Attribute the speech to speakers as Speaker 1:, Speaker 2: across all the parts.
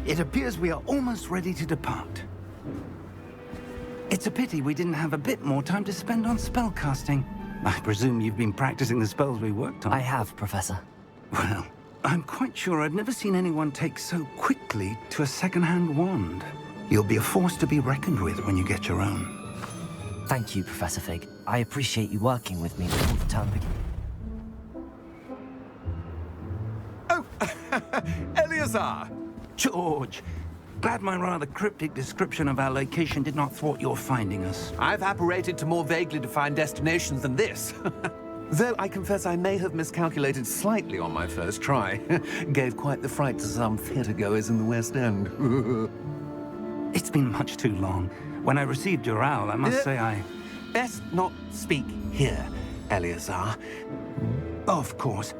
Speaker 1: It appears we are almost ready to depart. It's a pity we didn't have a bit more time to spend on spellcasting. I presume you've been practicing the spells we worked on.
Speaker 2: I have, Professor.
Speaker 1: Well, I'm quite sure I've never seen anyone take so quickly to a second-hand wand. You'll be a force to be reckoned with when you get your own.
Speaker 2: Thank you, Professor Fig. I appreciate you working with me before the term begins.
Speaker 3: Oh, Eleazar!
Speaker 1: George, glad my rather cryptic description of our location did not thwart your finding us.
Speaker 3: I've apparated to more vaguely defined destinations than this. Though I confess I may have miscalculated slightly on my first try. Gave quite the fright to some theatre-goers in the West End.
Speaker 1: It's been much too long. When I received your owl, I must say I...
Speaker 3: Best not speak here, Eleazar.
Speaker 1: Of course.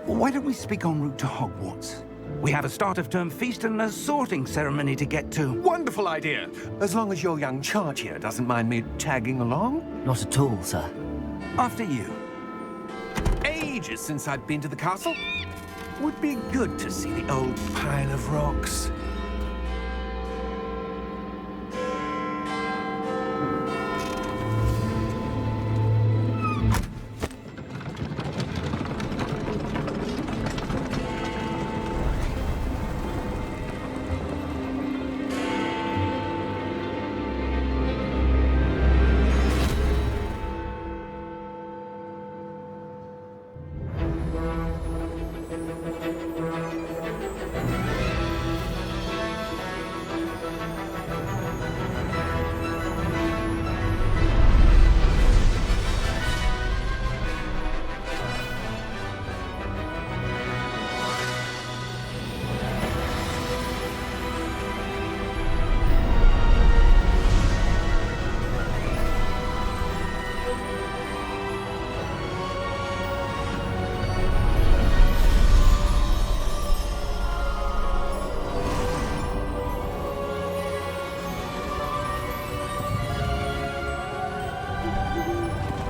Speaker 1: Why don't we speak en route to Hogwarts? We have a start-of-term feast and a sorting ceremony to get to.
Speaker 3: Wonderful idea! As long as your young charge here doesn't mind me tagging along.
Speaker 2: Not at all, sir.
Speaker 1: After you.
Speaker 3: Ages since I'd been to the castle. Would be good to see the old pile of rocks.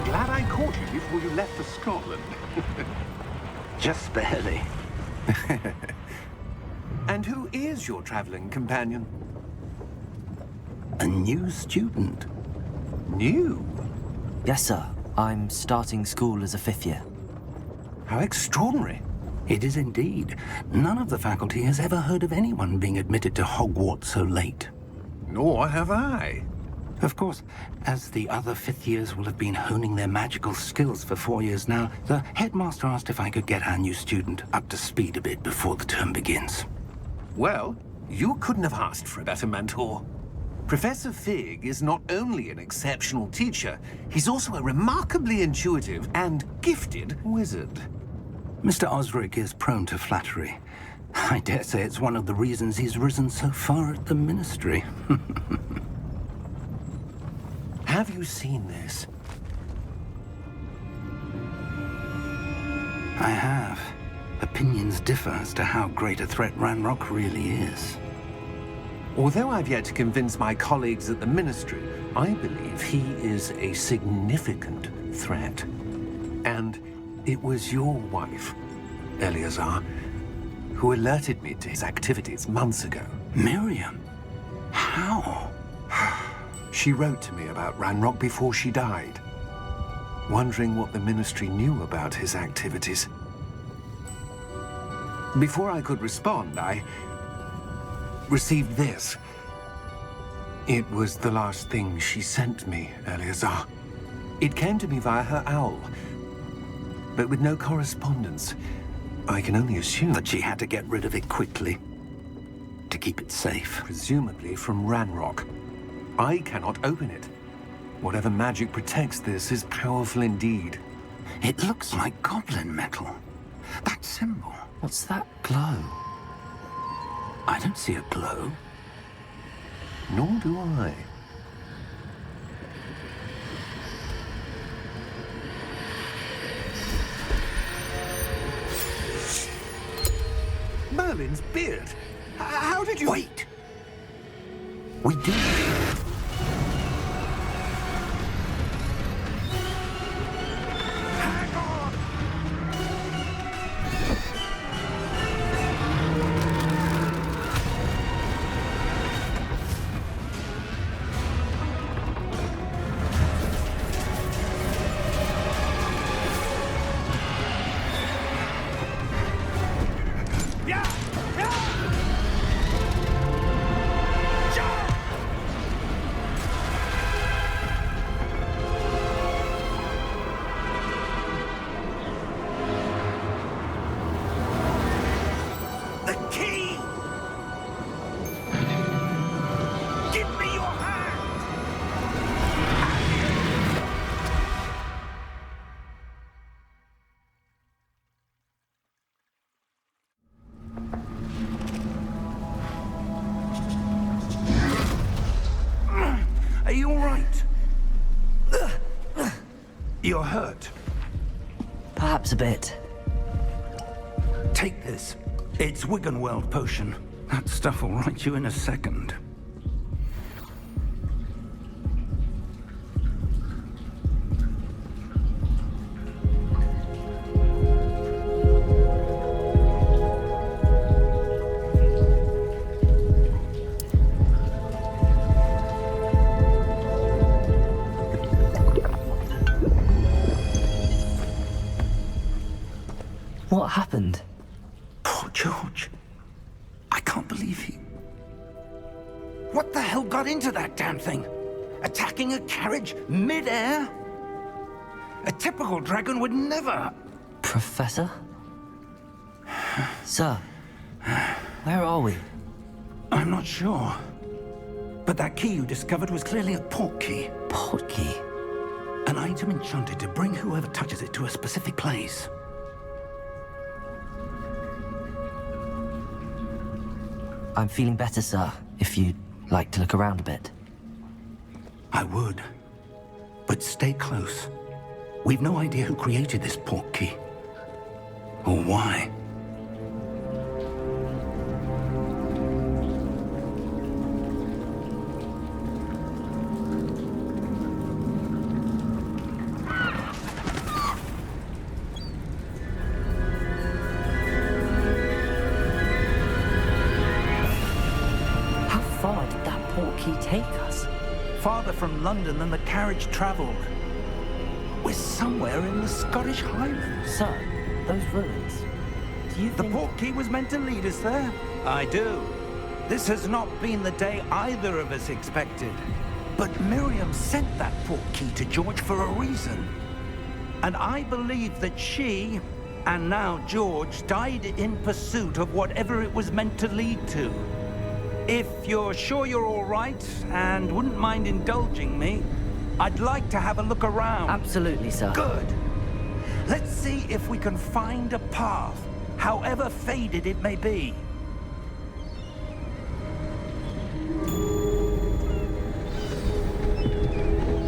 Speaker 3: Glad I caught you before you left for Scotland.
Speaker 1: Just barely.
Speaker 3: And who is your traveling companion?
Speaker 1: A new student.
Speaker 3: New?
Speaker 2: Yes, sir. I'm starting school as a 5th year.
Speaker 3: How extraordinary.
Speaker 1: It is indeed. None of the faculty has ever heard of anyone being admitted to Hogwarts so late.
Speaker 3: Nor have I.
Speaker 1: Of course, as the other 5th years will have been honing their magical skills for 4 years now, the headmaster asked if I could get our new student up to speed a bit before the term begins.
Speaker 3: Well, you couldn't have asked for a better mentor. Professor Fig is not only an exceptional teacher, he's also a remarkably intuitive and gifted wizard.
Speaker 1: Mr. Osric is prone to flattery. I dare say it's one of the reasons he's risen so far at the Ministry.
Speaker 3: Have you seen this?
Speaker 1: I have. Opinions differ as to how great a threat Ranrock really is.
Speaker 3: Although I've yet to convince my colleagues at the Ministry, I believe he is a significant threat. And it was your wife, Eleazar, who alerted me to his activities months ago.
Speaker 1: Miriam? How?
Speaker 3: She wrote to me about Ranrock before she died, wondering what the Ministry knew about his activities. Before I could respond, I received this. It was the last thing she sent me, Eleazar. It came to me via her owl, but with no correspondence. I can only assume
Speaker 1: That she had to get rid of it quickly, to keep it safe.
Speaker 3: presumably from Ranrock. I cannot open it. Whatever magic protects this is powerful indeed.
Speaker 1: It looks like goblin metal. That symbol.
Speaker 2: What's that glow?
Speaker 1: I don't see a glow.
Speaker 3: Nor do I. Merlin's beard. How did you...
Speaker 1: Wait! We do.
Speaker 3: Hang on!
Speaker 1: The key! Give me your hand! Are you all right? You're hurt.
Speaker 2: Perhaps a bit.
Speaker 1: Take this. It's Wiggenweld potion. That stuff will right you in a second.
Speaker 2: What happened?
Speaker 1: Poor George. I can't believe he... What the hell got into that damn thing? Attacking a carriage mid-air? A typical dragon would never...
Speaker 2: Professor? Sir, where are we?
Speaker 1: I'm not sure. But that key you discovered was clearly a port key.
Speaker 2: Port key?
Speaker 1: An item enchanted to bring whoever touches it to a specific place.
Speaker 2: I'm feeling better, sir, if you'd like to look around a bit.
Speaker 1: I would. But stay close. We've no idea who created this port key. Or why.
Speaker 2: Key take us?
Speaker 1: Farther from London than the carriage travelled. We're somewhere in the Scottish Highlands.
Speaker 2: Sir, those ruins. Do you
Speaker 1: The
Speaker 2: think...
Speaker 1: port key was meant to lead us there? I do. This has not been the day either of us expected. But Miriam sent that port key to George for a reason. And I believe that she, and now George, died in pursuit of whatever it was meant to lead to. If you're sure you're all right and wouldn't mind indulging me, I'd like to have a look around.
Speaker 2: Absolutely, sir.
Speaker 1: Good. Let's see if we can find a path, however faded it may be.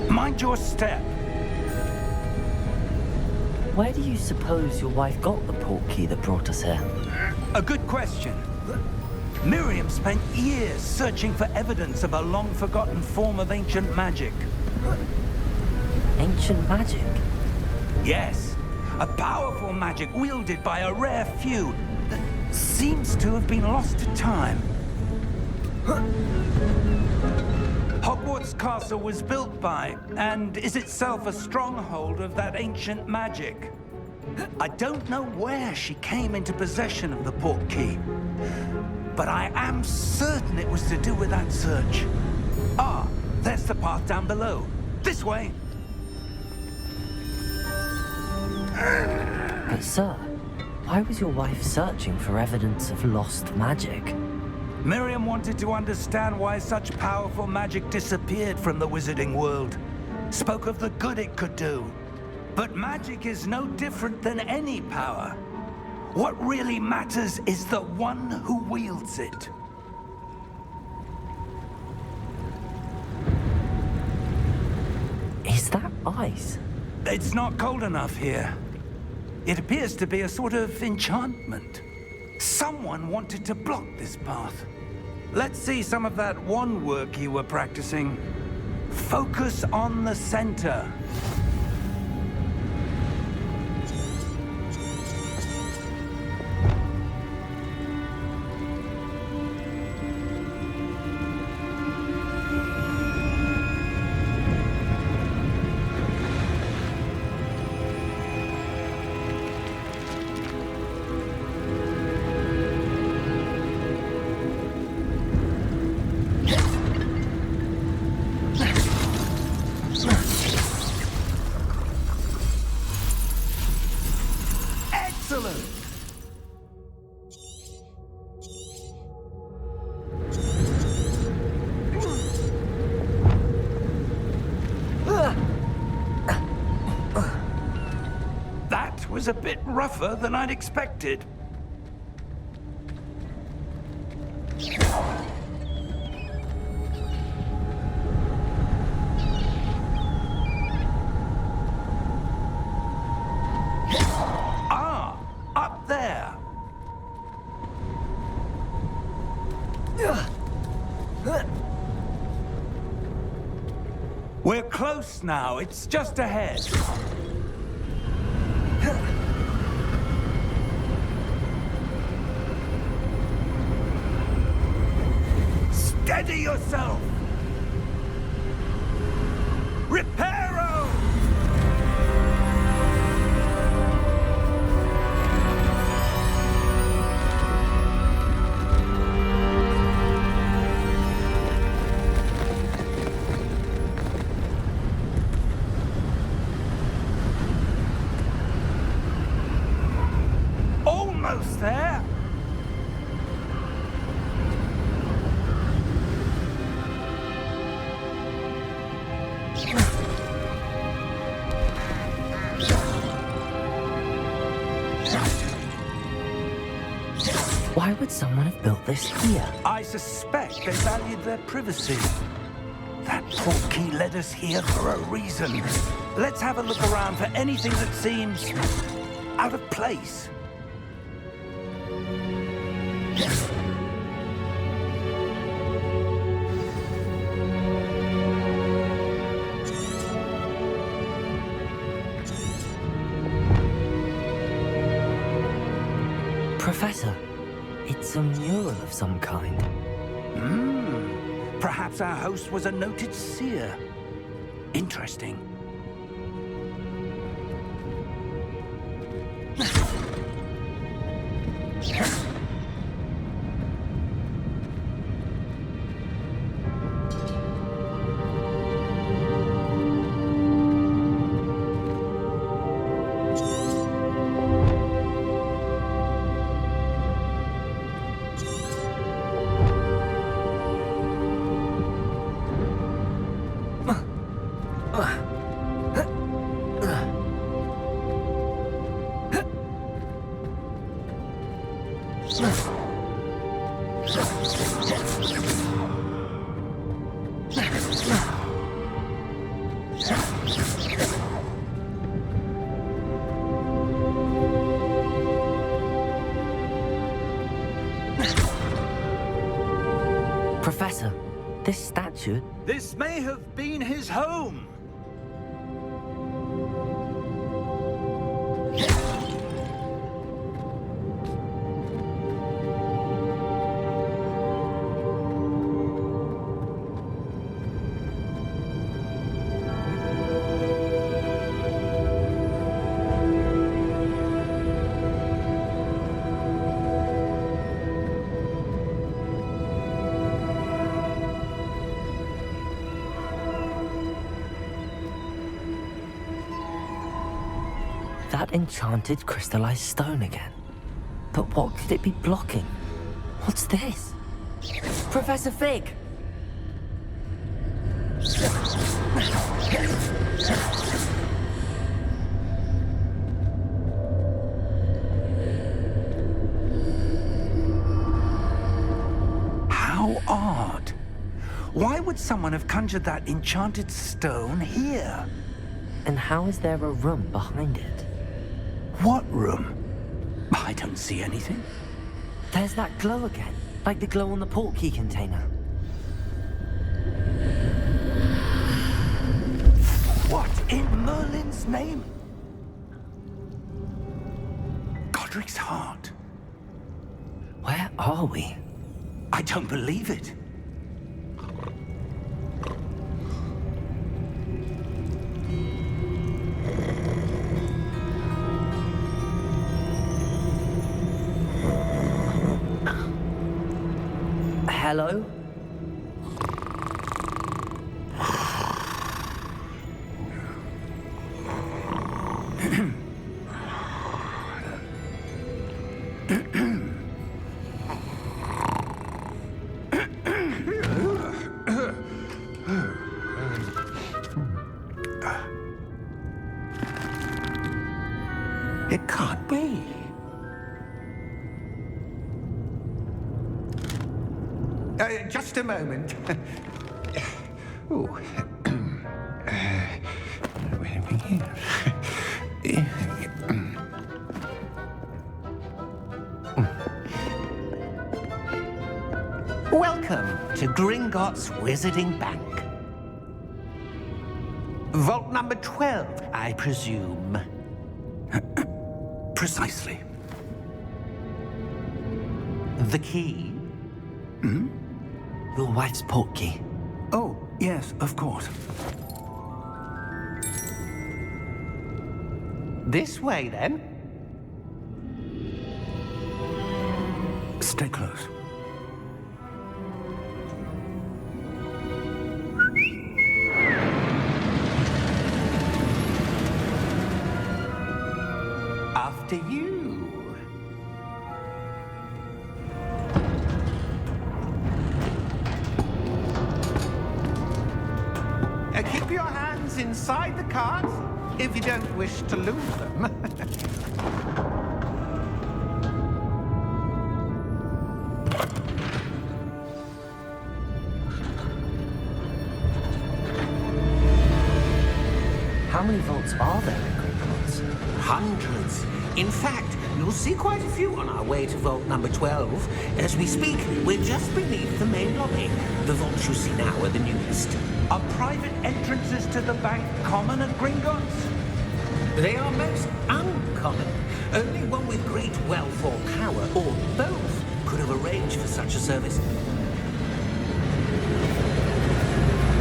Speaker 1: Mind your step.
Speaker 2: Where do you suppose your wife got the port key that brought us here?
Speaker 1: A good question. Miriam spent years searching for evidence of a long-forgotten form of ancient magic.
Speaker 2: Ancient magic?
Speaker 1: Yes, a powerful magic wielded by a rare few that seems to have been lost to time. Hogwarts Castle was built by, and is itself a stronghold of that ancient magic. I don't know where she came into possession of the port key, but I am certain it was to do with that search. Ah, there's the path down below. This way.
Speaker 2: But sir, why was your wife searching for evidence of lost magic?
Speaker 1: Miriam wanted to understand why such powerful magic disappeared from the wizarding world. Spoke of the good it could do. But magic is no different than any power. What really matters is the one who wields it.
Speaker 2: Is that ice?
Speaker 1: It's not cold enough here. It appears to be a sort of enchantment. Someone wanted to block this path. Let's see some of that wand work you were practicing. Focus on the center. was a bit rougher than I'd expected. Ah, up there. We're close now. It's just ahead. Steady yourself! Reparo! Almost there!
Speaker 2: Why would someone have built this here?
Speaker 1: I suspect they valued their privacy. That portkey led us here for a reason. Let's have a look around for anything that seems out of place.
Speaker 2: Professor, it's a mural of some kind.
Speaker 1: Perhaps our host was a noted seer. Interesting.
Speaker 2: Professor, this statue...
Speaker 1: This may have been his home.
Speaker 2: That enchanted crystallized stone again. But what could it be blocking? What's this? Professor Fig!
Speaker 1: How odd. Why would someone have conjured that enchanted stone here?
Speaker 2: And how is there a room behind it?
Speaker 1: What room? I don't see anything.
Speaker 2: There's that glow again, like the glow on the portkey container.
Speaker 1: What in Merlin's name? Godric's heart.
Speaker 2: Where are we?
Speaker 1: I don't believe it.
Speaker 2: Hello?
Speaker 3: It can't be. Just a moment. Ooh. Where are we here? Welcome to Gringotts Wizarding Bank. Vault number 12, I presume.
Speaker 1: Precisely.
Speaker 3: The key?
Speaker 2: Your wife's portkey.
Speaker 1: Oh, yes, of course.
Speaker 3: This way, then.
Speaker 1: Stay close.
Speaker 3: After you. Keep your hands inside the cart if you don't wish to lose them.
Speaker 2: How many vaults are there in Gringotts?
Speaker 3: Hundreds. In fact, you'll see quite a few on our way to vault number 12. As we speak, we're just beneath the main lobby. The vaults you see now are the newest.
Speaker 1: Are private entrances to the bank common at Gringotts?
Speaker 3: They are most uncommon. Only one with great wealth or power, or both, could have arranged for such a service.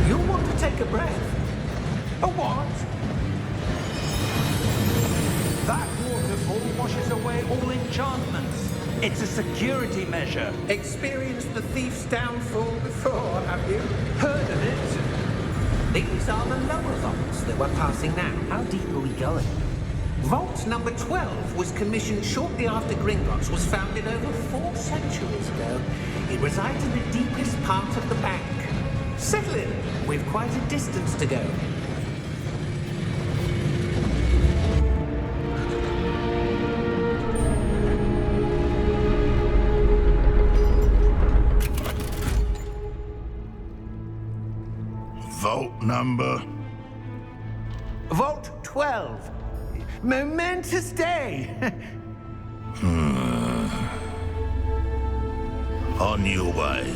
Speaker 3: You'll want to take a breath.
Speaker 1: A what? That waterfall washes away all enchantments. It's a security measure.
Speaker 3: Experienced the thief's downfall before, have you?
Speaker 1: Heard of it?
Speaker 3: These are the lower vaults that we're passing now.
Speaker 2: How deep are we going?
Speaker 3: Vault number 12 was commissioned shortly after Gringotts was founded over 4 centuries ago. It resides in the deepest part of the bank. Settle in. We've quite a distance to go.
Speaker 4: Vault number?
Speaker 3: Vault 12. Momentous day.
Speaker 4: On your way.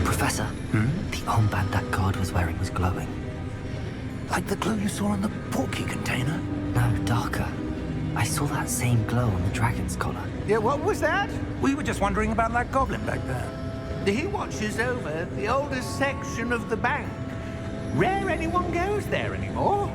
Speaker 2: Professor, the armband that guard was wearing was glowing.
Speaker 1: Like the glow you saw on the portkey container?
Speaker 2: No, darker. I saw that same glow on the dragon's collar.
Speaker 3: Yeah, what was that?
Speaker 1: We were just wondering about that goblin back there.
Speaker 3: He watches over the oldest section of the bank. Rare anyone goes there anymore.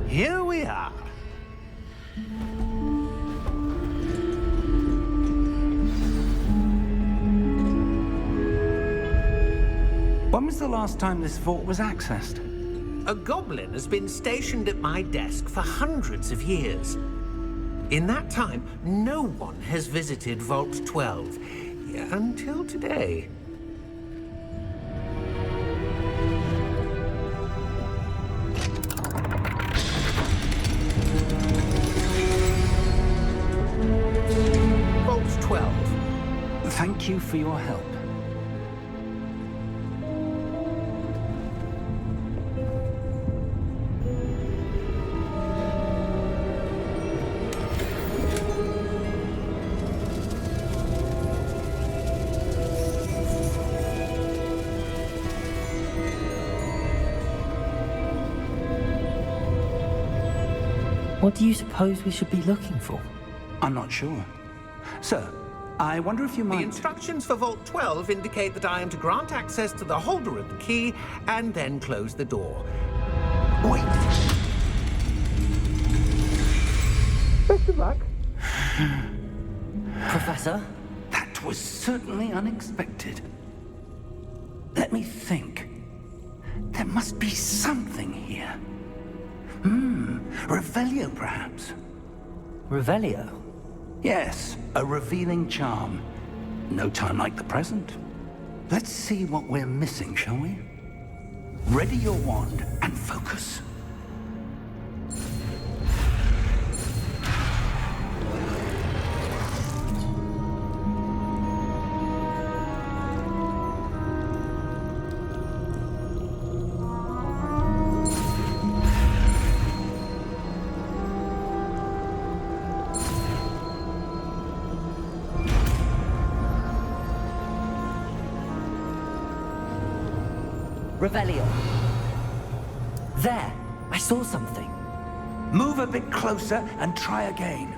Speaker 3: Here we are.
Speaker 1: When was the last time this vault was accessed?
Speaker 3: A goblin has been stationed at my desk for hundreds of years. In that time, no one has visited Vault 12 until today. Vault 12.
Speaker 1: Thank you for your help.
Speaker 2: What do you suppose we should be looking for?
Speaker 1: I'm not sure. Sir, I wonder if you
Speaker 3: The
Speaker 1: might...
Speaker 3: instructions for Vault 12 indicate that I am to grant access to the holder of the key and then close the door.
Speaker 1: Wait!
Speaker 2: Best of luck. Professor?
Speaker 1: That was certainly unexpected. Let me think. There must be something here. Revelio, perhaps.
Speaker 2: Revelio?
Speaker 1: Yes, a revealing charm. No time like the present. Let's see what we're missing, shall we? Ready your wand and focus.
Speaker 2: Revelio. There! I saw something.
Speaker 1: Move a bit closer and try again.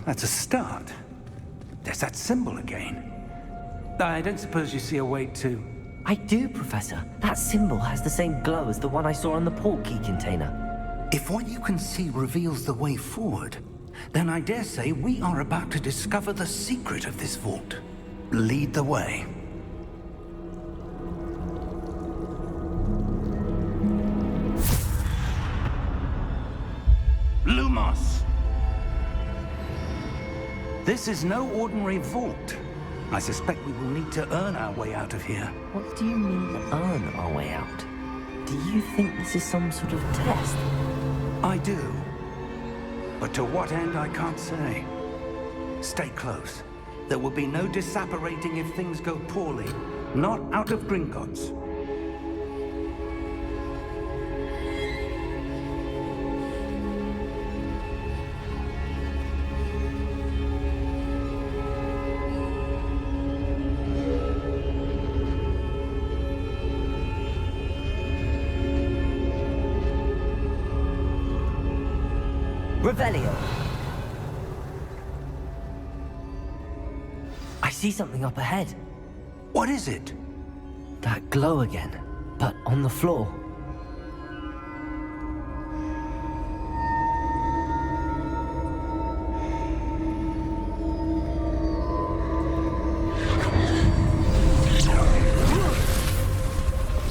Speaker 1: That's a start. There's that symbol again. I don't suppose you see a way to...
Speaker 2: I do, Professor. That symbol has the same glow as the one I saw on the port key container.
Speaker 1: If what you can see reveals the way forward, then I dare say we are about to discover the secret of this vault. Lead the way. Lumos! This is no ordinary vault. I suspect we will need to earn our way out of here.
Speaker 2: What do you mean, earn our way out? Do you think this is some sort of test?
Speaker 1: I do. But to what end, I can't say. Stay close. There will be no disapparating if things go poorly. Not out of Gringotts.
Speaker 2: Revelio. I see something up ahead.
Speaker 1: What is it?
Speaker 2: That glow again, but on the floor.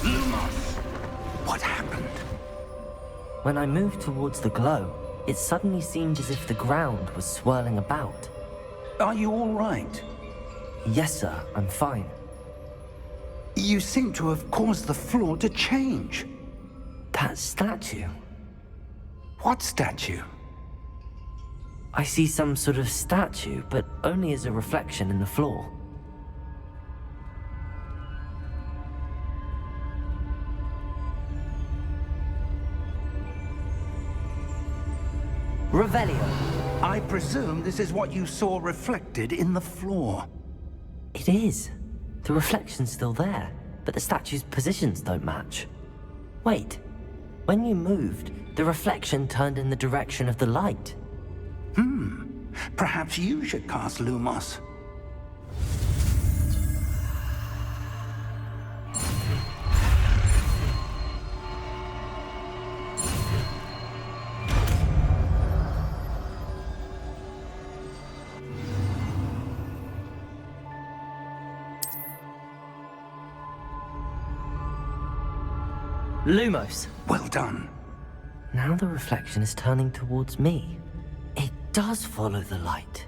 Speaker 1: Lumos! What happened?
Speaker 2: When I moved towards the glow, it suddenly seemed as if the ground was swirling about.
Speaker 1: Are you all right?
Speaker 2: Yes, sir, I'm fine.
Speaker 1: You seem to have caused the floor to change.
Speaker 2: That statue.
Speaker 1: What statue?
Speaker 2: I see some sort of statue, but only as a reflection in the floor. Revelio.
Speaker 1: I presume this is what you saw reflected in the floor.
Speaker 2: It is. The reflection's still there, but the statue's positions don't match. Wait. When you moved, the reflection turned in the direction of the light.
Speaker 1: Perhaps you should cast Lumos.
Speaker 2: Lumos.
Speaker 1: Well done.
Speaker 2: Now the reflection is turning towards me. does follow the light.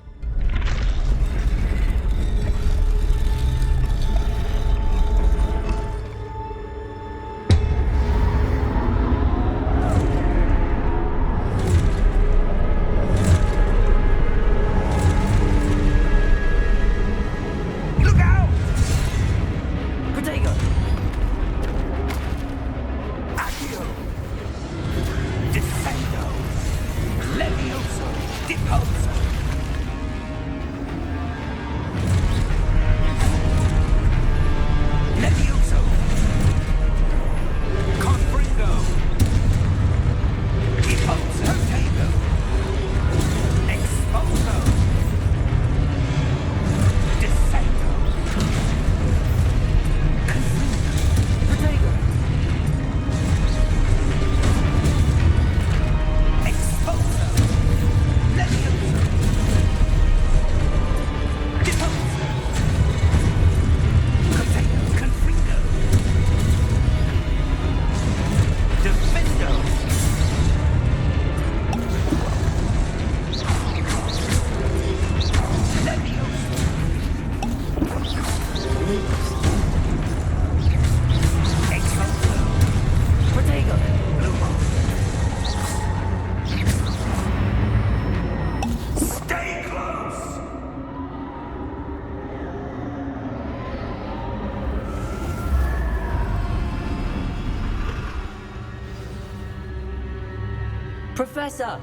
Speaker 2: Professor!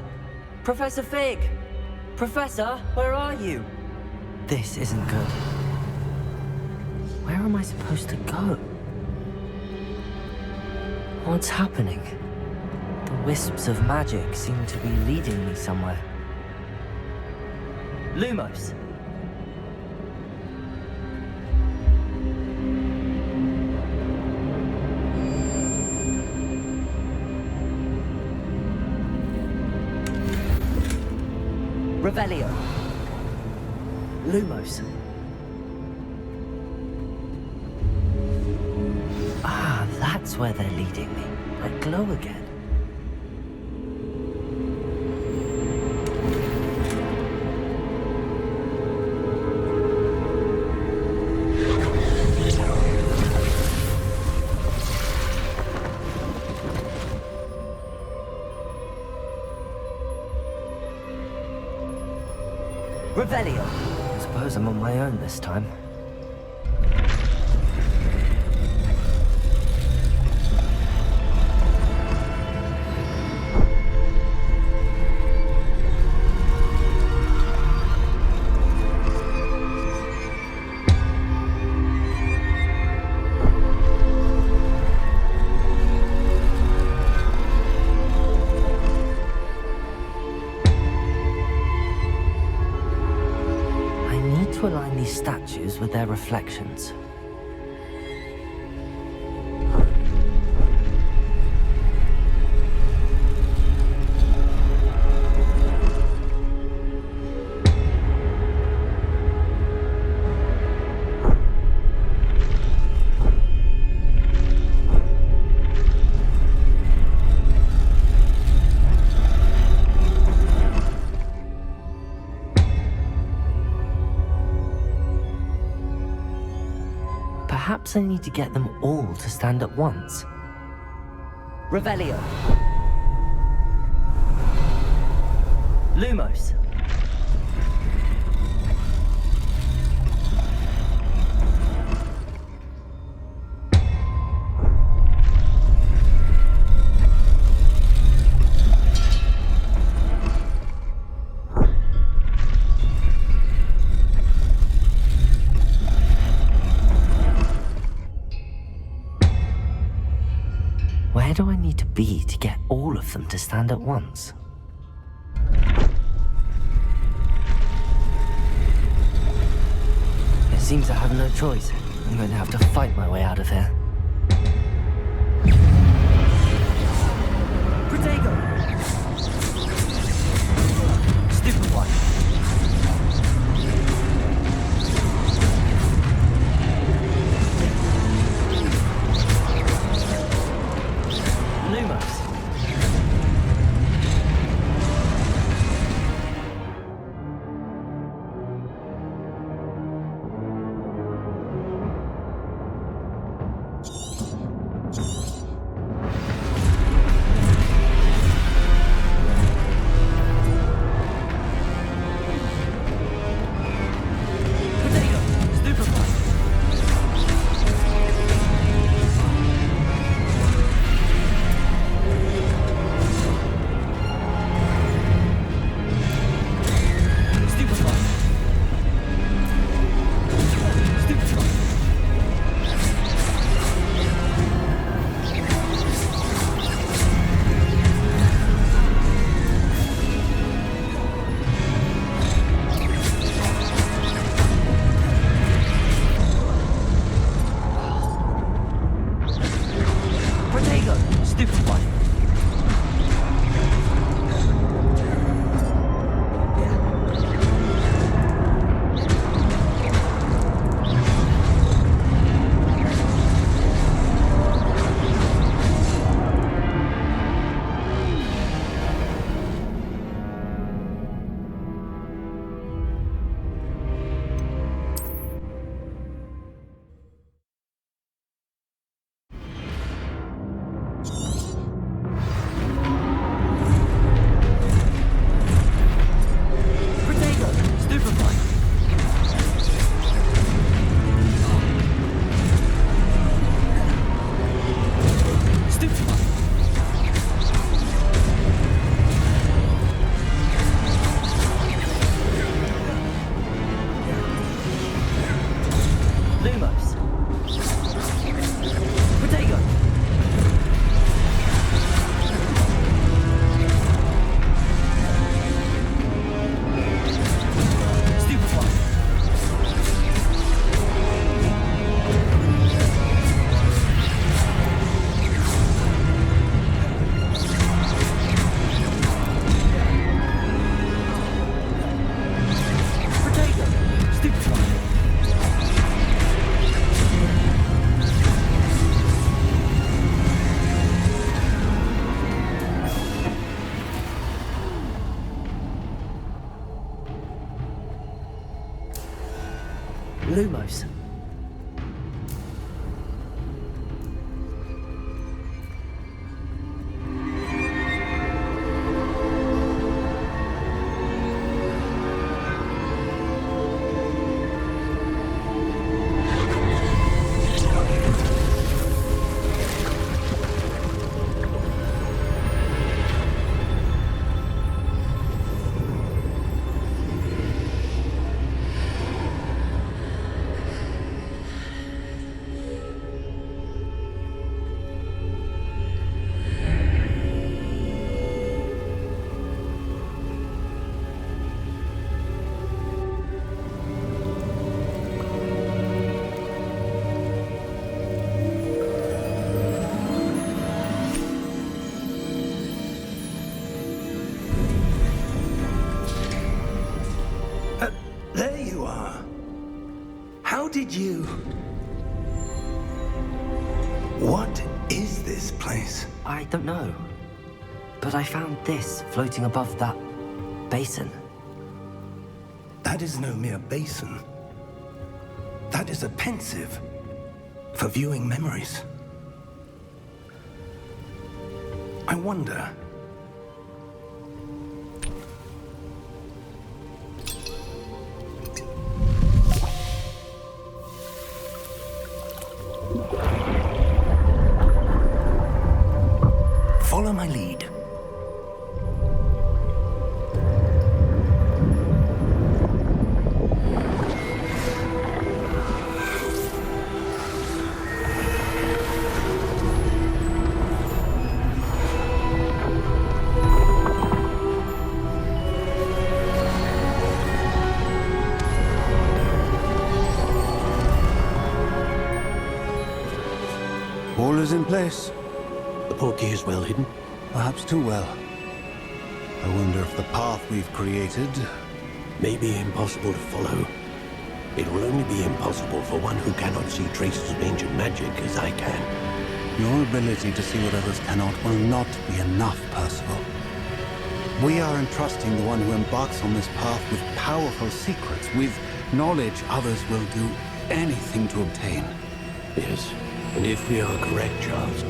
Speaker 2: Professor Fig! Professor, where are you? This isn't good. Where am I supposed to go? What's happening? The wisps of magic seem to be leading me somewhere. Lumos! Revelio. Lumos. Ah, that's where they're leading me. I glow again. Revelio. I suppose I'm on my own this time. To align these statues with their reflections. Perhaps I need to get them all to stand at once. Revelio. Lumos. Where do I need to be to get all of them to stand at once? It seems I have no choice. I'm going to have to fight my way out of here. Protego! Stupid one. Lumos. Lumos. Protego. Stupefy. Protego. Stupefy. Lumos.
Speaker 1: There you are. How did you... What is this place?
Speaker 2: I don't know. But I found this floating above that basin.
Speaker 1: That is no mere basin. That is a pensive for viewing memories. I wonder... Follow my lead.
Speaker 5: All is in place.
Speaker 6: The portkey is well hidden.
Speaker 5: Perhaps too well. I wonder if the path we've created...
Speaker 6: May be impossible to follow. It will only be impossible for one who cannot see traces of ancient magic as I can.
Speaker 5: Your ability to see what others cannot will not be enough, Percival. We are entrusting the one who embarks on this path with powerful secrets, with knowledge others will do anything to obtain.
Speaker 6: Yes, and if we are correct, Charles,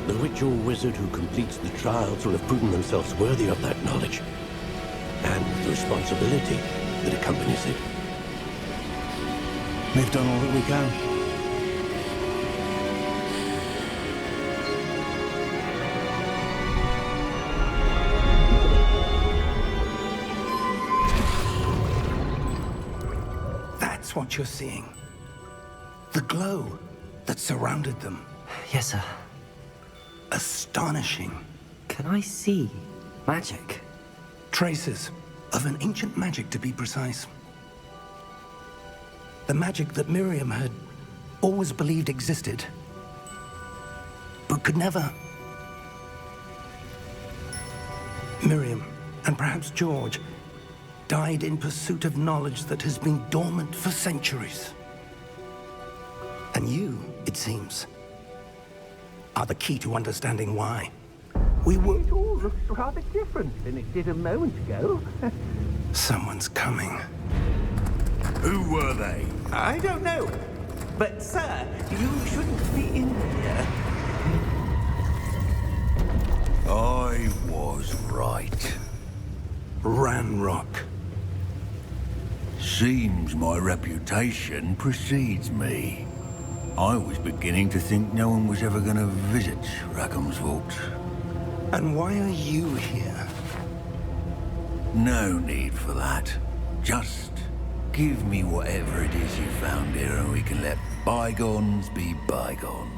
Speaker 6: the witch or wizard who completes the trials will have proven themselves worthy of that knowledge, and the responsibility that accompanies it.
Speaker 5: We've done all that we can.
Speaker 1: That's what you're seeing. The glow that surrounded them.
Speaker 2: Yes, sir.
Speaker 1: Astonishing.
Speaker 2: Can I see magic?
Speaker 1: Traces of an ancient magic, to be precise. The magic that Miriam had always believed existed, but could never. Miriam, and perhaps George, died in pursuit of knowledge that has been dormant for centuries. And you, it seems, are the key to understanding why. We were...
Speaker 7: It all looks rather different than it did a moment ago.
Speaker 1: Someone's coming.
Speaker 4: Who were they?
Speaker 7: I don't know. But, sir, you shouldn't be in here.
Speaker 4: I was right.
Speaker 1: Ranrock.
Speaker 4: Seems my reputation precedes me. I was beginning to think no one was ever going to visit Rackham's vault.
Speaker 1: And why are you here?
Speaker 4: No need for that. Just give me whatever it is you found here and we can let bygones be bygones.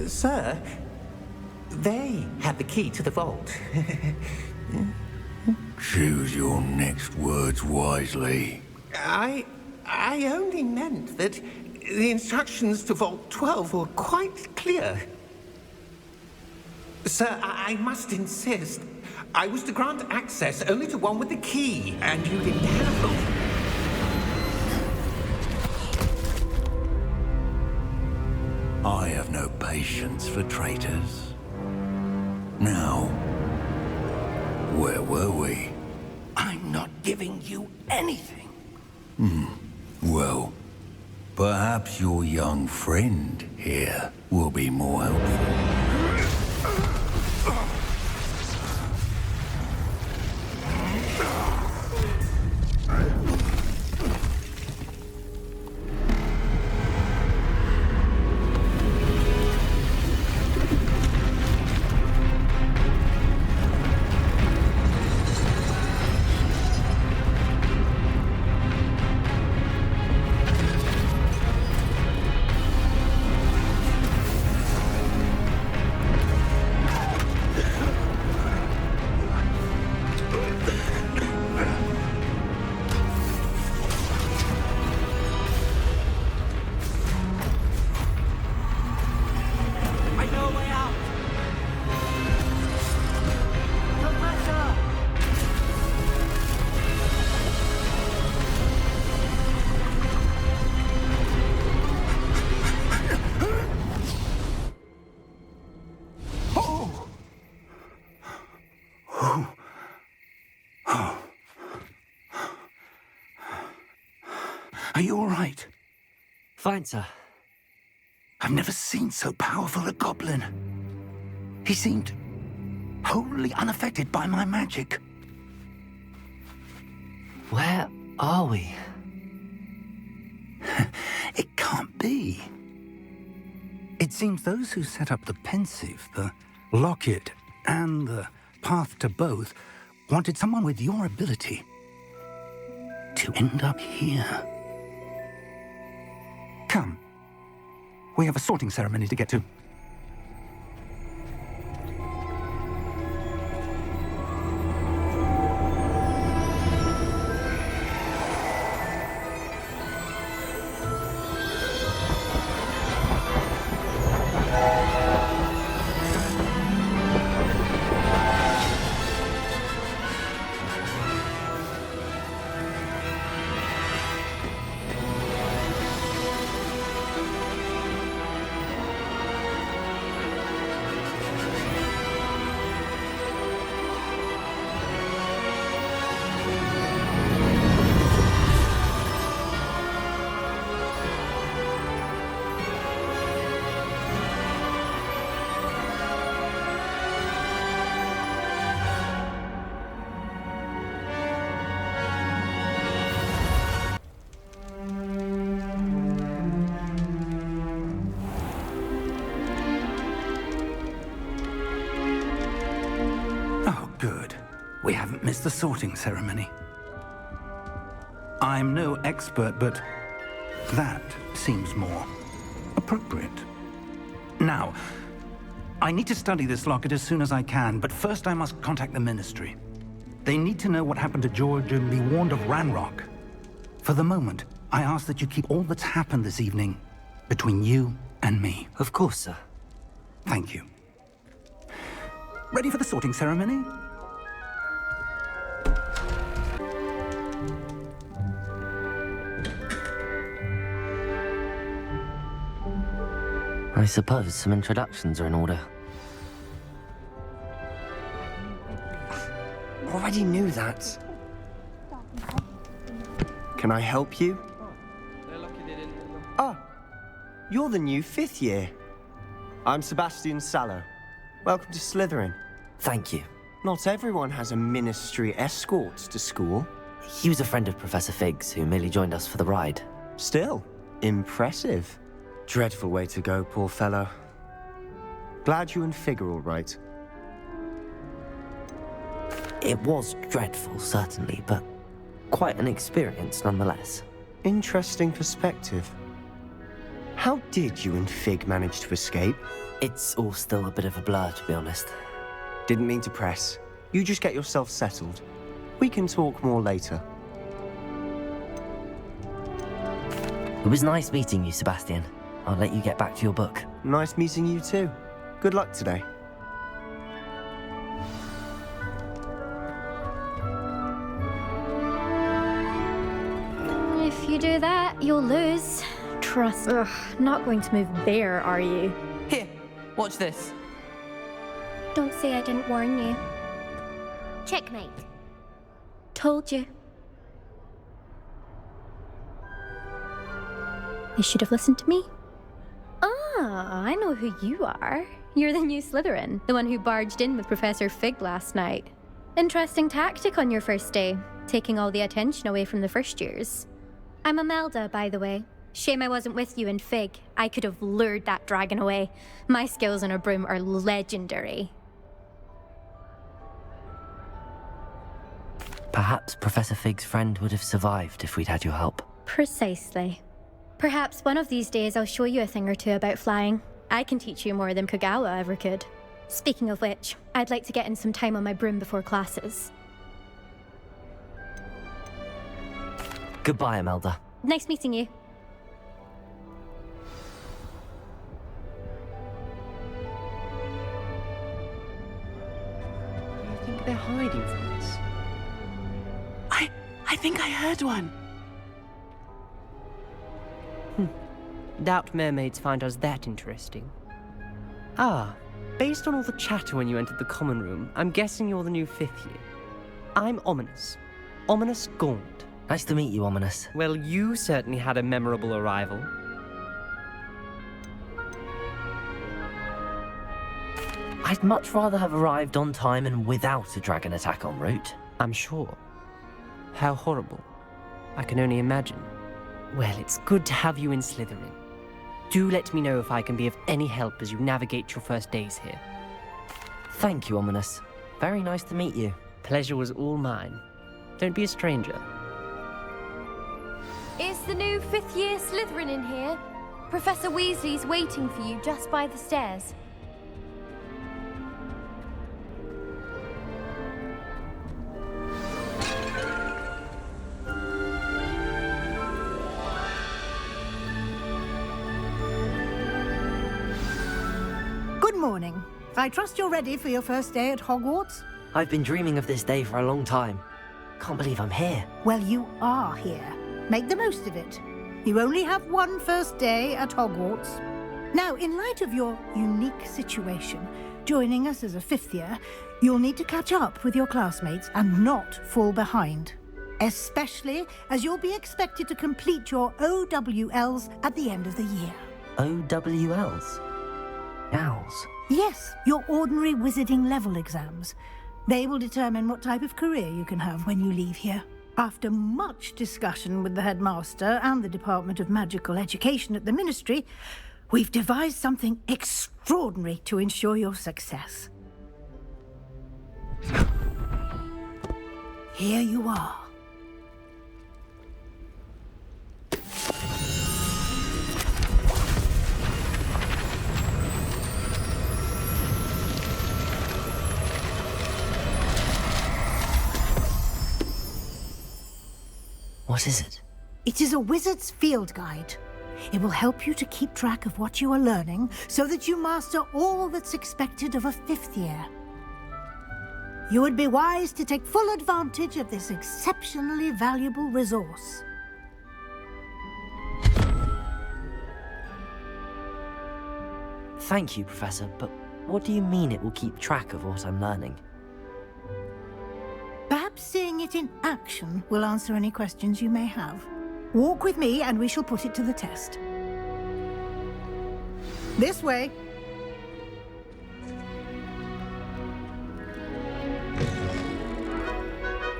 Speaker 7: Sir, they had the key to the vault.
Speaker 4: Choose your next words wisely.
Speaker 7: I only meant that the instructions to Vault 12 were quite clear. Sir, I must insist. I was to grant access only to one with the key, and you didn't have them.
Speaker 4: I have no patience for traitors. Now, where were we?
Speaker 1: I'm not giving you anything.
Speaker 4: Well, perhaps your young friend here will be more helpful.
Speaker 1: Are you all right?
Speaker 2: Fine, sir.
Speaker 1: I've never seen so powerful a goblin. He seemed wholly unaffected by my magic.
Speaker 2: Where are we?
Speaker 1: It can't be. It seems those who set up the pensive, the locket, and the path to both wanted someone with your ability to end up here. Come. We have a sorting ceremony to get to. Good. We haven't missed the sorting ceremony. I'm no expert, but that seems more appropriate. Now, I need to study this locket as soon as I can, but first I must contact the Ministry. They need to know what happened to George and be warned of Ranrock. For the moment, I ask that you keep all that's happened this evening between you and me.
Speaker 2: Of course, sir.
Speaker 1: Thank you. Ready for the sorting ceremony?
Speaker 2: I suppose some introductions are in order.
Speaker 8: Already knew that. Can I help you? Ah, you're the new 5th year. I'm Sebastian Sallow. Welcome to Slytherin.
Speaker 2: Thank you.
Speaker 8: Not everyone has a ministry escort to school.
Speaker 2: He was a friend of Professor Fig's who merely joined us for the ride.
Speaker 8: Still, impressive. Dreadful way to go, poor fellow. Glad you and Fig are all right.
Speaker 2: It was dreadful, certainly, but quite an experience nonetheless.
Speaker 8: Interesting perspective. How did you and Fig manage to escape?
Speaker 2: It's all still a bit of a blur, to be honest.
Speaker 8: Didn't mean to press. You just get yourself settled. We can talk more later.
Speaker 2: It was nice meeting you, Sebastian. I'll let you get back to your book.
Speaker 8: Nice meeting you too. Good luck today.
Speaker 9: If you do that, you'll lose. Trust. Ugh, not going to move there, are you?
Speaker 10: Here, watch this.
Speaker 9: Don't say I didn't warn you.
Speaker 11: Checkmate.
Speaker 9: Told you. You should have listened to me. Ah, I know who you are. You're the new Slytherin, the one who barged in with Professor Fig last night. Interesting tactic on your first day, taking all the attention away from the first years. I'm Imelda, by the way. Shame I wasn't with you in Fig. I could have lured that dragon away. My skills on a broom are legendary.
Speaker 2: Perhaps Professor Fig's friend would have survived if we'd had your help.
Speaker 9: Precisely. Perhaps one of these days I'll show you a thing or two about flying. I can teach you more than Kogawa ever could. Speaking of which, I'd like to get in some time on my broom before classes.
Speaker 2: Goodbye, Imelda.
Speaker 9: Nice meeting you.
Speaker 8: Do you think they're hiding from us?
Speaker 10: I think I heard one.
Speaker 12: Doubt mermaids find us that interesting. Ah, based on all the chatter when you entered the common room, I'm guessing you're the new 5th year. I'm Ominous. Ominous Gaunt.
Speaker 2: Nice to meet you, Ominous.
Speaker 12: Well, you certainly had a memorable arrival.
Speaker 2: I'd much rather have arrived on time and without a dragon attack en route.
Speaker 12: I'm sure. How horrible. I can only imagine. Well, it's good to have you in Slytherin. Do let me know if I can be of any help as you navigate your first days here.
Speaker 2: Thank you, Ominous. Very nice to meet you.
Speaker 12: Pleasure was all mine. Don't be a stranger.
Speaker 11: Is the new 5th year Slytherin in here? Professor Weasley's waiting for you just by the stairs.
Speaker 13: Good morning. I trust you're ready for your first day at Hogwarts?
Speaker 2: I've been dreaming of this day for a long time. Can't believe I'm here.
Speaker 13: Well, you are here. Make the most of it. You only have one first day at Hogwarts. Now, in light of your unique situation, joining us as a 5th year, you'll need to catch up with your classmates and not fall behind. Especially as you'll be expected to complete your OWLs at the end of the year.
Speaker 2: OWLs? Owls?
Speaker 13: Yes, your ordinary wizarding level exams. They will determine what type of career you can have when you leave here. After much discussion with the headmaster and the Department of Magical Education at the Ministry, we've devised something extraordinary to ensure your success. Here you are.
Speaker 2: What is it?
Speaker 13: It is a wizard's field guide. It will help you to keep track of what you are learning so that you master all that's expected of a 5th year. You would be wise to take full advantage of this exceptionally valuable resource.
Speaker 2: Thank you, Professor, but what do you mean it will keep track of what I'm learning?
Speaker 13: Perhaps seeing it in action will answer any questions you may have. Walk with me and we shall put it to the test. This way.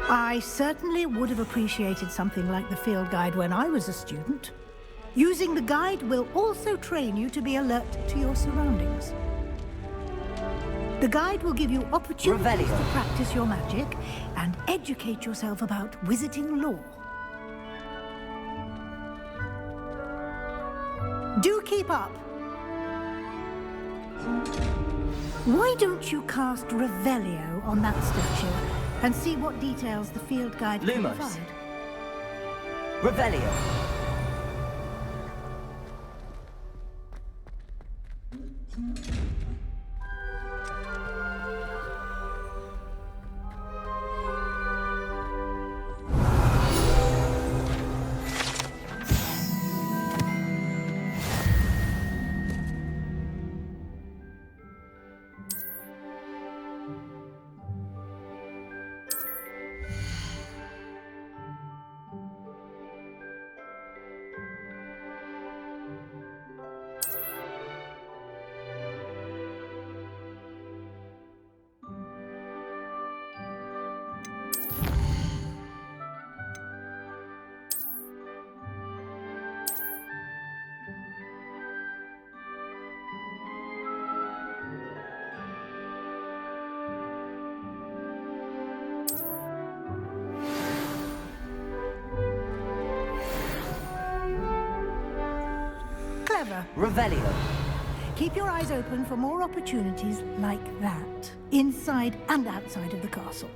Speaker 13: I certainly would have appreciated something like the field guide when I was a student. Using the guide will also train you to be alert to your surroundings. The guide will give you opportunities
Speaker 2: Revelio.
Speaker 13: to practice your magic and educate yourself about wizarding lore. Do keep up. Why don't you cast Revelio on that statue and see what details the field guide can
Speaker 2: Lumos.
Speaker 13: provide?
Speaker 2: Revelio.
Speaker 13: Clever.
Speaker 2: Revelio.
Speaker 13: Keep your eyes open for more opportunities like that, inside and outside of the castle.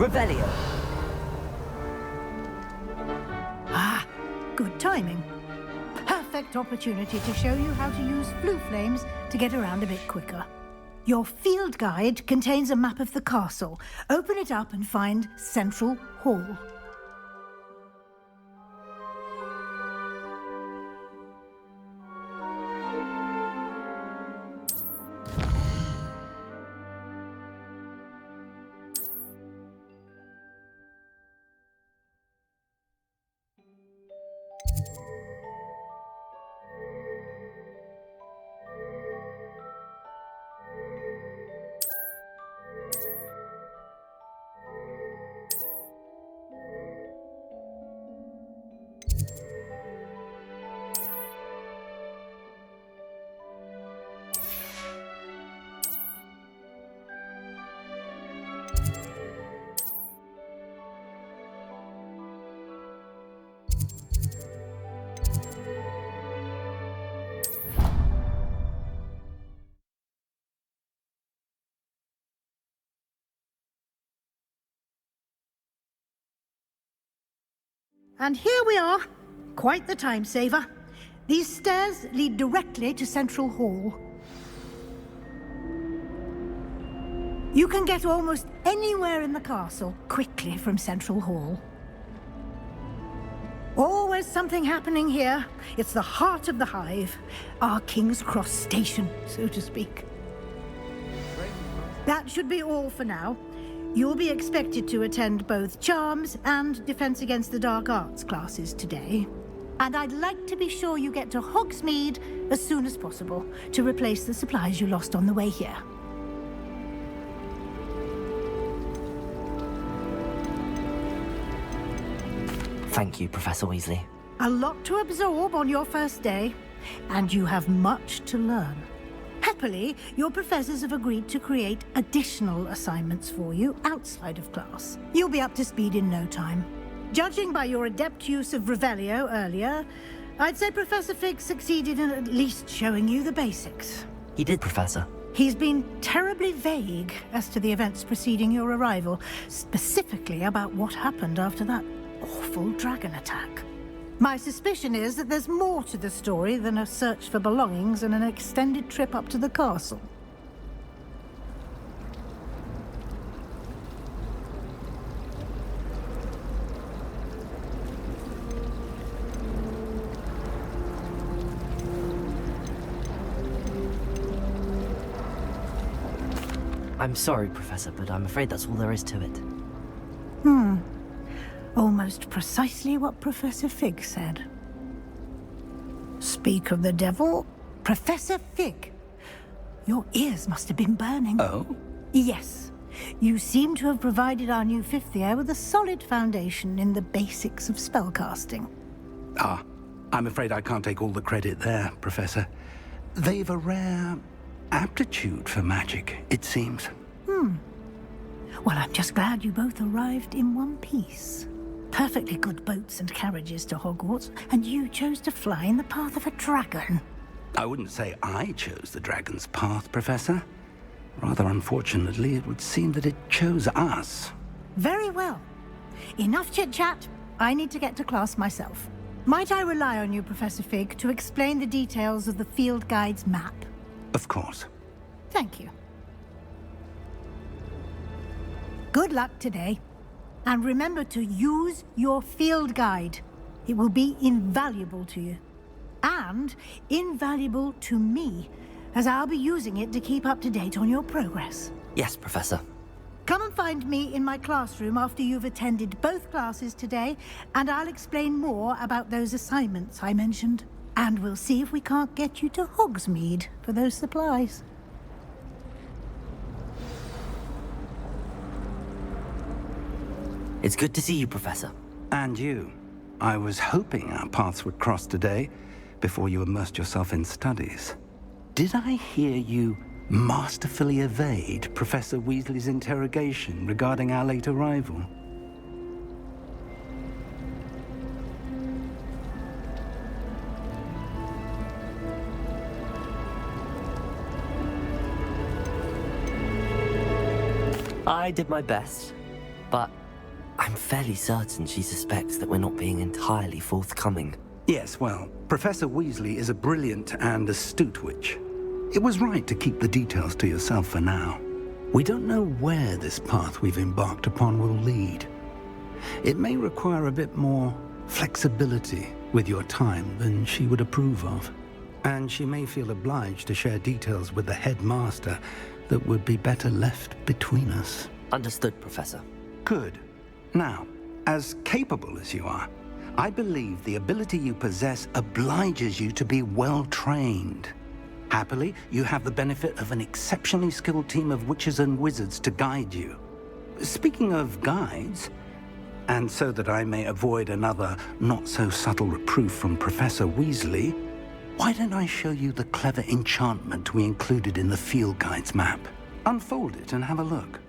Speaker 2: Revelio.
Speaker 13: Ah, good timing. Perfect opportunity to show you how to use flue flames to get around a bit quicker. Your field guide contains a map of the castle. Open it up and find Central Hall. And here we are. Quite the time saver. These stairs lead directly to Central Hall. You can get almost anywhere in the castle quickly from Central Hall. Always something happening here. It's the heart of the hive. Our King's Cross station, so to speak. That should be all for now. You'll be expected to attend both Charms and Defense Against the Dark Arts classes today. And I'd like to be sure you get to Hogsmeade as soon as possible to replace the supplies you lost on the way here.
Speaker 2: Thank you, Professor Weasley.
Speaker 13: A lot to absorb on your first day, and you have much to learn. Happily, your professors have agreed to create additional assignments for you outside of class. You'll be up to speed in no time. Judging by your adept use of Revelio earlier, I'd say Professor Fig succeeded in at least showing you the basics.
Speaker 2: He did, Professor.
Speaker 13: He's been terribly vague as to the events preceding your arrival, specifically about what happened after that awful dragon attack. My suspicion is that there's more to the story than a search for belongings and an extended trip up to the castle.
Speaker 2: I'm sorry, Professor, but I'm afraid that's all there is to it.
Speaker 13: Almost precisely what Professor Fig said. Speak of the devil, Professor Fig. Your ears must have been burning.
Speaker 1: Oh?
Speaker 13: Yes. You seem to have provided our new fifth year with a solid foundation in the basics of spellcasting.
Speaker 1: Ah, I'm afraid I can't take all the credit there, Professor. They've a rare aptitude for magic, it seems.
Speaker 13: Well, I'm just glad you both arrived in one piece. Perfectly good boats and carriages to Hogwarts, and you chose to fly in the path of a dragon.
Speaker 1: I wouldn't say I chose the dragon's path, Professor. Rather unfortunately, it would seem that it chose us.
Speaker 13: Very well. Enough chit-chat. I need to get to class myself. Might I rely on you, Professor Fig, to explain the details of the field guide's map?
Speaker 1: Of course.
Speaker 13: Thank you. Good luck today. And remember to use your field guide. It will be invaluable to you. And invaluable to me, as I'll be using it to keep up to date on your progress.
Speaker 2: Yes, Professor.
Speaker 13: Come and find me in my classroom after you've attended both classes today, and I'll explain more about those assignments I mentioned. And we'll see if we can't get you to Hogsmeade for those supplies.
Speaker 2: It's good to see you, Professor.
Speaker 1: And you. I was hoping our paths would cross today, before you immersed yourself in studies. Did I hear you masterfully evade Professor Weasley's interrogation regarding our late arrival?
Speaker 2: I did my best, but I'm fairly certain she suspects that we're not being entirely forthcoming.
Speaker 1: Yes, well, Professor Weasley is a brilliant and astute witch. It was right to keep the details to yourself for now. We don't know where this path we've embarked upon will lead. It may require a bit more flexibility with your time than she would approve of. And she may feel obliged to share details with the headmaster that would be better left between us.
Speaker 2: Understood, Professor.
Speaker 1: Good. Now, as capable as you are, I believe the ability you possess obliges you to be well-trained. Happily, you have the benefit of an exceptionally skilled team of witches and wizards to guide you. Speaking of guides, and so that I may avoid another not-so-subtle reproof from Professor Weasley, why don't I show you the clever enchantment we included in the field guide's map? Unfold it and have a look.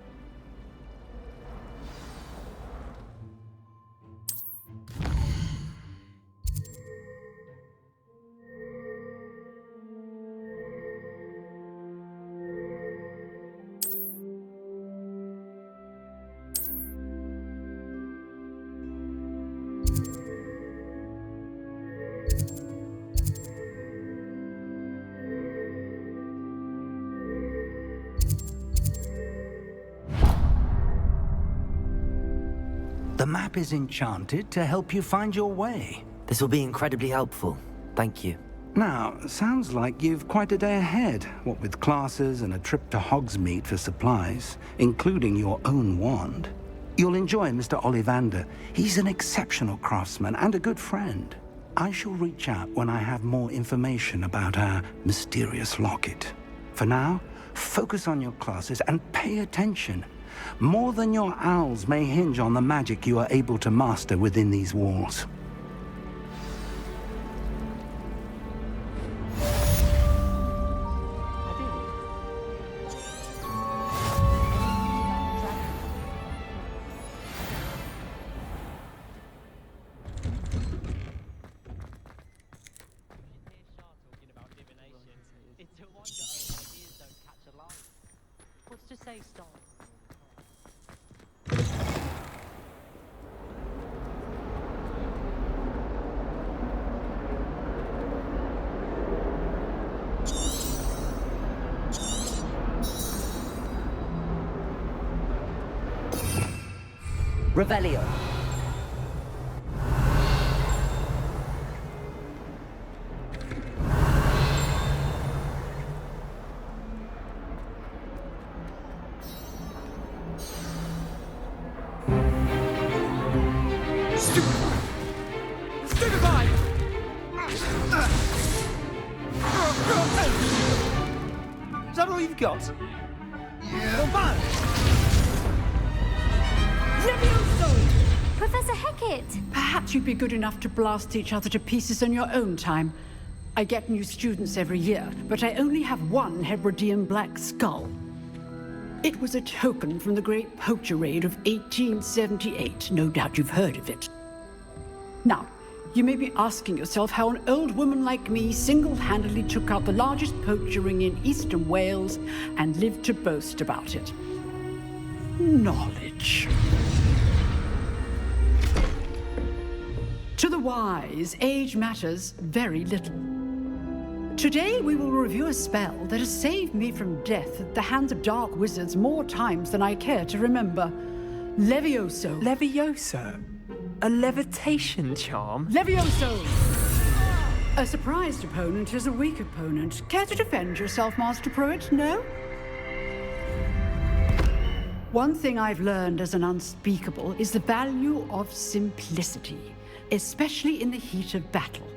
Speaker 1: The map is enchanted to help you find your way.
Speaker 2: This will be incredibly helpful. Thank you.
Speaker 1: Now, sounds like you've quite a day ahead, what with classes and a trip to Hogsmeade for supplies, including your own wand. You'll enjoy Mr. Ollivander. He's an exceptional craftsman and a good friend. I shall reach out when I have more information about our mysterious locket. For now, focus on your classes and pay attention. More than your owls may hinge on the magic you are able to master within these walls.
Speaker 12: What's to say, stop?
Speaker 2: Revelio.
Speaker 8: Is that all you've got?
Speaker 14: Yeah.
Speaker 11: Levioso! Professor Hecat!
Speaker 15: Perhaps you'd be good enough to blast each other to pieces in your own time. I get new students every year, but I only have one Hebridean black skull. It was a token from the Great Poacher Raid of 1878. No doubt you've heard of it. Now, you may be asking yourself how an old woman like me single-handedly took out the largest poacher ring in eastern Wales and lived to boast about it. Knowledge. To the wise, age matters very little. Today we will review a spell that has saved me from death at the hands of dark wizards more times than I care to remember. Levioso.
Speaker 12: Levioso? A levitation charm?
Speaker 15: Levioso! A surprised opponent is a weak opponent. Care to defend yourself, Master Pruitt? No? One thing I've learned as an unspeakable is the value of simplicity, especially in the heat of battle.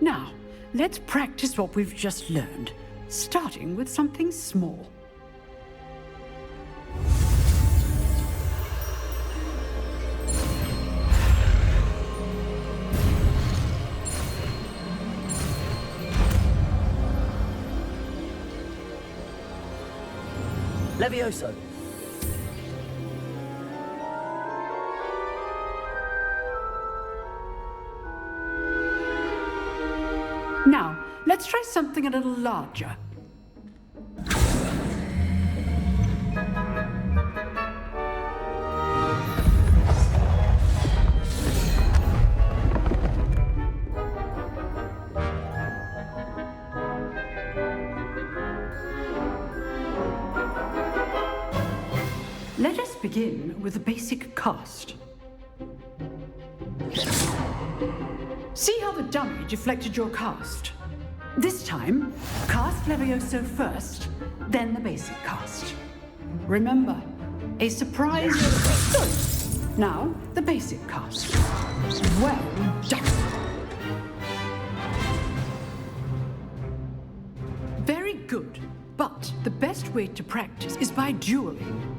Speaker 15: Now, let's practice what we've just learned, starting with something small.
Speaker 2: Levioso!
Speaker 15: Now, let's try something a little larger. Let us begin with the basic cast. See how the dummy deflected your cast? This time, cast Levioso first, then the basic cast. Remember, a surprise... Good. Now, the basic cast. Well done. Very good, but the best way to practice is by dueling.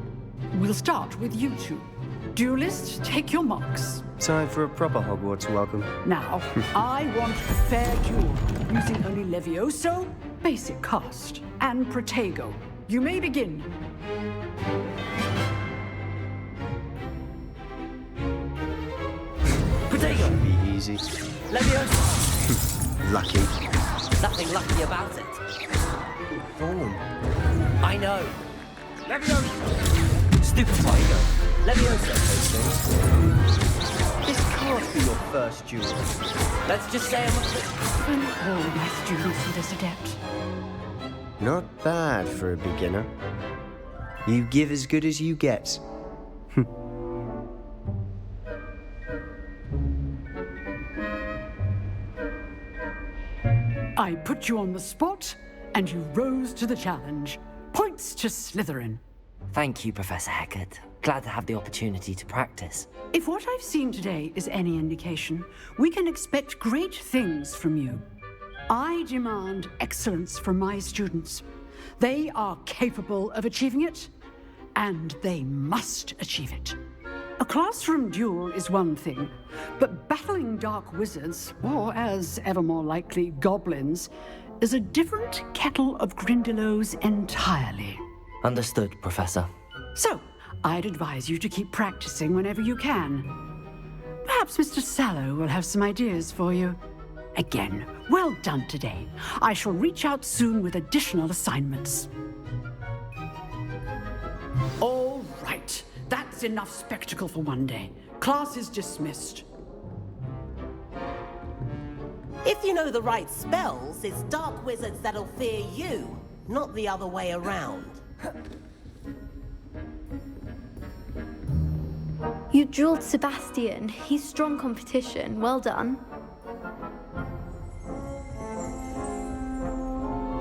Speaker 15: We'll start with you two. Duelists, take your marks.
Speaker 8: Time for a proper Hogwarts welcome.
Speaker 15: Now, I want a fair duel, using only Levioso, basic cast, and Protego. You may begin.
Speaker 2: Protego!
Speaker 8: Be easy.
Speaker 2: Levioso!
Speaker 8: Lucky.
Speaker 2: Nothing lucky about it.
Speaker 8: Form.
Speaker 2: I know. Levioso! Stupid Protego! Levioso!
Speaker 8: This can't be your first duel.
Speaker 2: Let's just say I'm
Speaker 15: All my students are this adept.
Speaker 8: Not bad for a beginner. You give as good as you get.
Speaker 15: I put you on the spot, and you rose to the challenge. Points to Slytherin.
Speaker 2: Thank you, Professor Hecat. Glad to have the opportunity to practice.
Speaker 15: If what I've seen today is any indication, we can expect great things from you. I demand excellence from my students. They are capable of achieving it, and they must achieve it. A classroom duel is one thing, but battling dark wizards, or as ever more likely, goblins, is a different kettle of Grindylows entirely.
Speaker 2: Understood, Professor.
Speaker 15: So, I'd advise you to keep practicing whenever you can. Perhaps Mr. Sallow will have some ideas for you. Again, well done today. I shall reach out soon with additional assignments. All right, that's enough spectacle for one day. Class is dismissed.
Speaker 16: If you know the right spells, it's dark wizards that'll fear you, not the other way around.
Speaker 9: You dueled Sebastian. He's strong competition. Well done.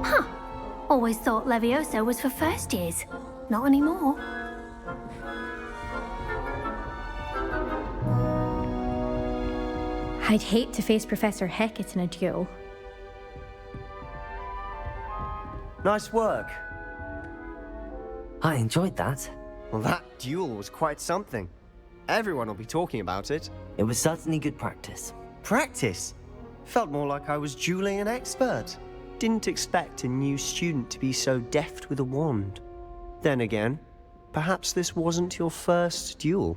Speaker 9: Huh. Always thought Levioso was for first years. Not anymore. I'd hate to face Professor Hecat in a duel.
Speaker 8: Nice work.
Speaker 2: I enjoyed that.
Speaker 8: Well, that duel was quite something. Everyone will be talking about it.
Speaker 2: It was certainly good practice.
Speaker 8: Practice? Felt more like I was dueling an expert. Didn't expect a new student to be so deft with a wand. Then again, perhaps this wasn't your first duel.